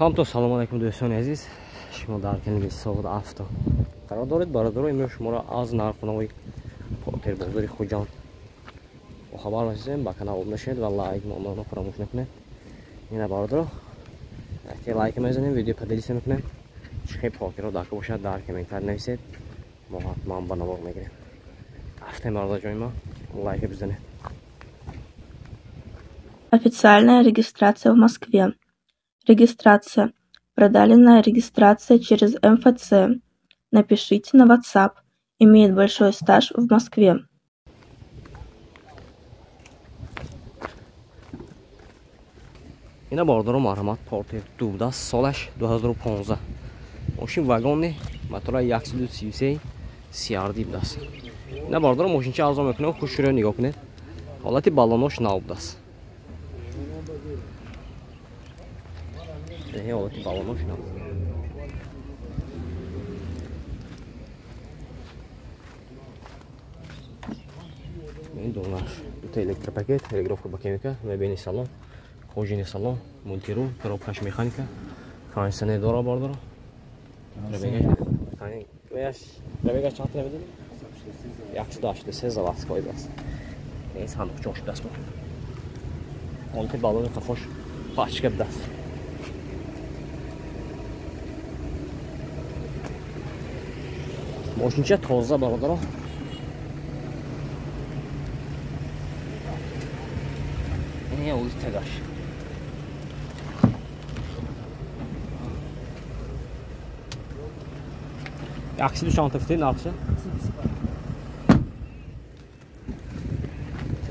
همتون سلام علیکم دوستان عزیز، شما در کانال ساغد افتا قرار دارید. برادران امروز شما را از نرخ‌نمای پورتر بازار خوجان با خبر رسیدیم. با کانال عضو نشید و لایک رو فراموش نکنید. این برادران وقتی لایک میزنید ویدیو پدیدیس میکنید. چه پورتر رو داخل باشد در کامنت نویسید، ما حتما با نوار میگیریم. افتا برادر جای ما лайк بزنید. Официальная регистрация в Москве. Регистрация. Продленная регистрация через МФЦ. Напишите на WhatsApp. Имеет большой стаж в Москве. اینا باردارو مرحمت پورتر 12 سالش 2015 ماشین واگن ماتور 133 CRD بدست. اینا باردارو ماشین چه ارزان میکنه خوش رو نگاه کنید. حالت بالونش ناب دست. نه حالت بالونش ناب. این دونش دو تا الکتروپاکت تلگراف با کمیکا میبینی سالن خوجینی سالن مولتیرو коробкаш механика кондиционер дора бардоро рабега чанд левел 183 заводской даст. این صندوق جاش دست بود. حالت بالون قفاش پاشکه دست. ماشینچه تازه برادران. این اول تگاش. Aksi düşen tefteğin artışı.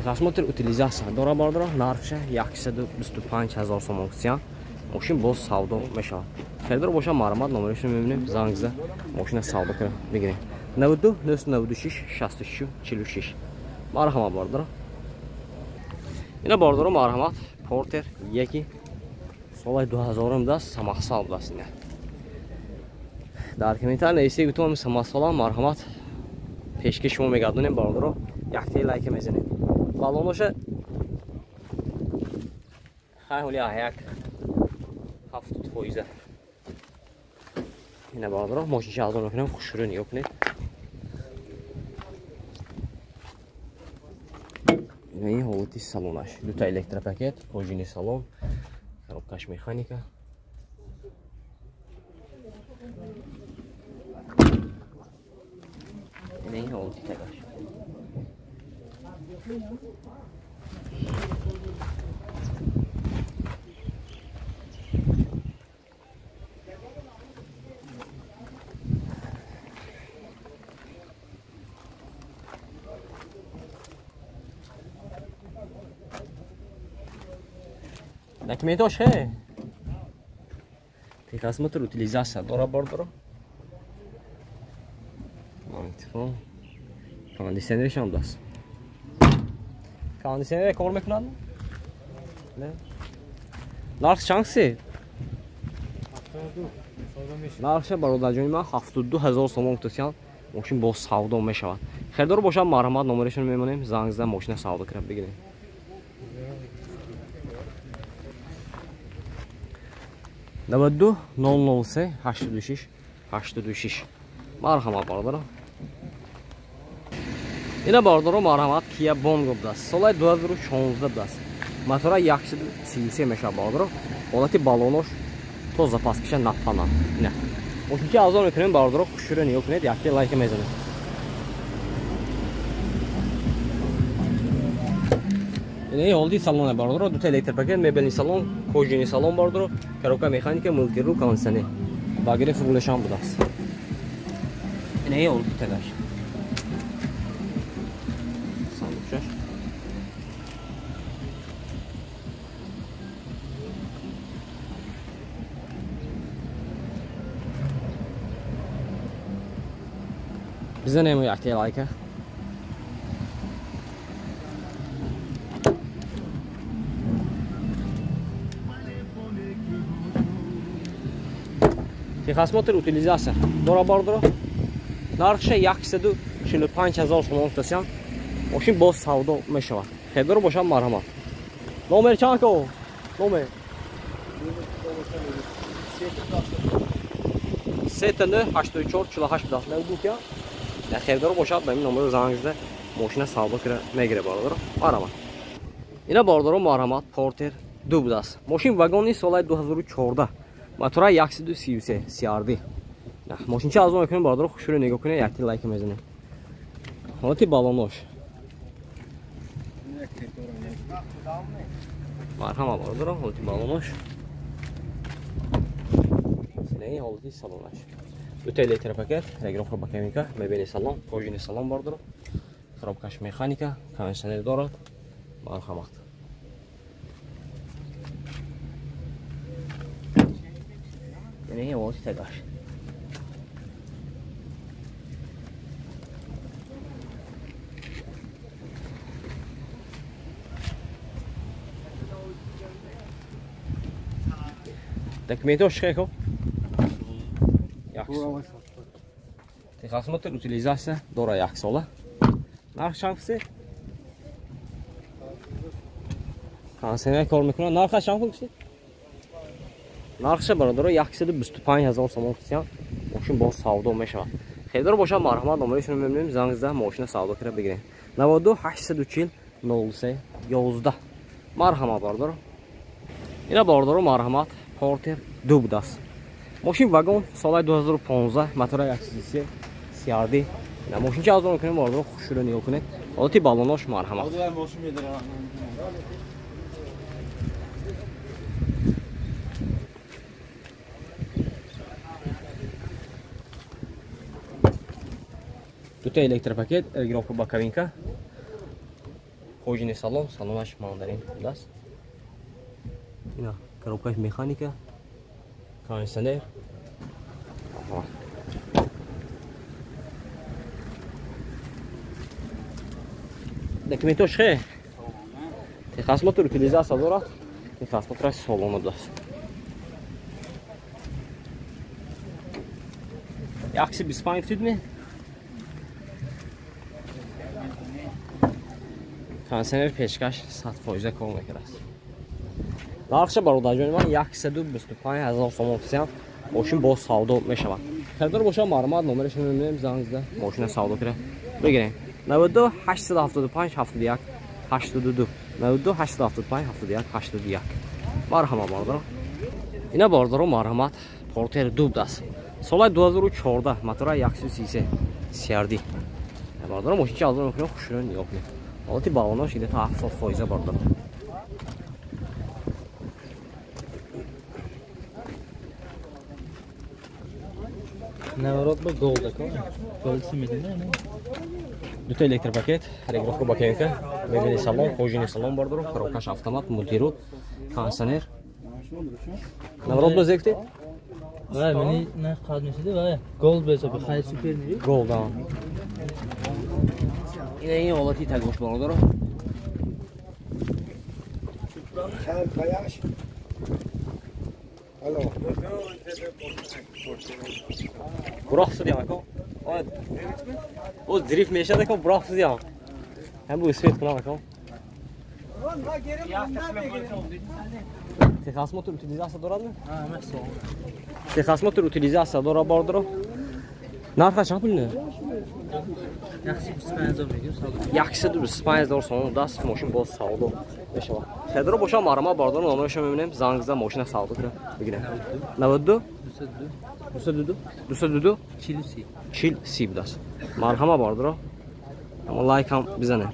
Transmotor utilizatsiya dora bordora narxi 125,000 so'm auksion. Moshin bo'z savdo mesha. Xaridor bo'sha ma'lumot nomerishni memnun zangizda mashina savdo qilib begiring. 92 996 63 46. Marhamat bordora. Ina bordora marhamat Porter 2 solay 2010 samoxsal dasina. در کامنت‌ها نوشته گفتم سماسالا مرحمت پیشکش شما میگردونیم برادرو یک لایک میزنید. بالونش خیلی یک 70%. این برادرو ماشین شارژ میکنم خوش رو نگاه کنید. این حالتی سالونش دو تا الکتروپاکت کوژینی سالون коробкаш механика. این حالتی تگاش. Документош है. Техосмотр утилизация дора бардоро. Telefon. Kondisyoner هم دست. کاندیسیونر کار میکنن؟ نه. نرخ چندسی؟ 72. نرخش برادر جان ما 72,000 سوم گذاشتن. ماشین با سودا میشود. خریدار باشه مرحمت نمرشون میمونیم. زنگ زدن ماشین سودا کرد بگیریم. نود 003 86 86. مرحمت برادر. اینا باردارو مرحمت کیا بونگو دست. سال 2016 دست. موتور 133 میشه باردارو. حالت بالونش تو запаскиша напана. نه. ماشین ارزان میکنیم باردارو خوش رو نگاه کنید. یک لایک میزنید. این حالتی سالن باردارو دو تا الکتروپاکت میبینی سالن کوژینی سالن باردارو коробка механика مولتیرو кондиционер. باگری فروشان بود است. این حالتی تگاش. بزنیم یک لایک. Техосмотр утилизация. Дора бардоро. Нархша 145,000 сом гузоштан. Мошин боз савдо мешавад. Хедор бошад марҳамат. Номер чанд ко? Номер Setini 84 48 بداخل بود یا در خیردار باشد به این نمره زنگزده ماشین سابق میگیره باردار آرام اینا باردار مرحمت پورتر دو بود است ماشین واگنی سال 2014 موتور 133 CRD ماشین چه از اون میکنیم باردار خوش رو نگاه کنه یک لایک میزنه حالتی بالونش مرحمت باردار حالتی بالونش سینه حالتی سالونش دو تا الکتروپاکت رگرافر با کمیکا میبینی سالن پروژه سالن باردار خرابکش مکانیکا کنشنر دارد مرحمت یعنی واسه تگاش دکمنتوش خیلی Texasmotor utilizatsiya dora yak sola. Narx çansı? Kansener kol mikro. Narx çansı mı? Narxı baradaro yaksıdı 25000 so'm tutan. Moşin boz savdo olmuş var. Xeydar boşa marhamat numarasını memnunum. Zangizda moşina savdo kira begirin. 92 840 03 11. Marhamat baradaro. Yine baradaro marhamat Porter Dubdas. Moşin vagon sal 2015 motor 133 CRD. نه ماشین که از اون کنیم باردار خوش رو نگاه کنید حالتی بالوناش مرحمت دو تا الکتروپاکت رگرافر با کابینکا خوجین سالن سالنش ماندارین دست اینا коробкаш механика кондиционер документош хе техасмотор утилизация дорад техасмотор салон даст якси 25 tudmi кондиционер пешкаш 100% кор мекунад нархи бародарҷони ман 125000 сом фисиам мошин бо савдо мешавад херидар боша марҳамат номерашро мебинем зангзда мошина савдо кира бигирем 92 875 71 82 92 875 71 82 марҳамат бардар ина бардаро марҳамат портер дубдас соли 2014 мотора 133 CRD бардаро мошинчи азон мекунем хушро нигоҳ кунем ҳолати балонош ида та 70% бардар Navarot bu gold akon. Gold simidine ne? دو تا الکتروپاکت رگرافر با کمیکا میبینی سالن خوجین سالن باردار خرابکش автомат مولتیرود کانسنر نورود بزکتی Vay beni ne kadmıştı vay. Gold böyle bir hayır süper mi? gold ha yine iyi olati tagmış باردار Sen kayaş. Alo. Bıraksın ya bakalım. O drift meşe de bakalım bıraksın ya. Hem bu ismet kına bakalım. Texas motor utilizatsiya dorad mı? Ha, mesela. Texas motor utilizatsiya dorad bardaro. Narx qancha pulni? Yaxshi 25000 million savdo. Yaxshisi 25000 so'm dast moshin boz savdo. Meshava. Xedro boşa marama bardaro nomerashni memnunum. Zangizda moshina savdo kira. Bigina. 92 222 Chilsi. Chil sib dast. Marhama bardaro. Ama like ham bizane.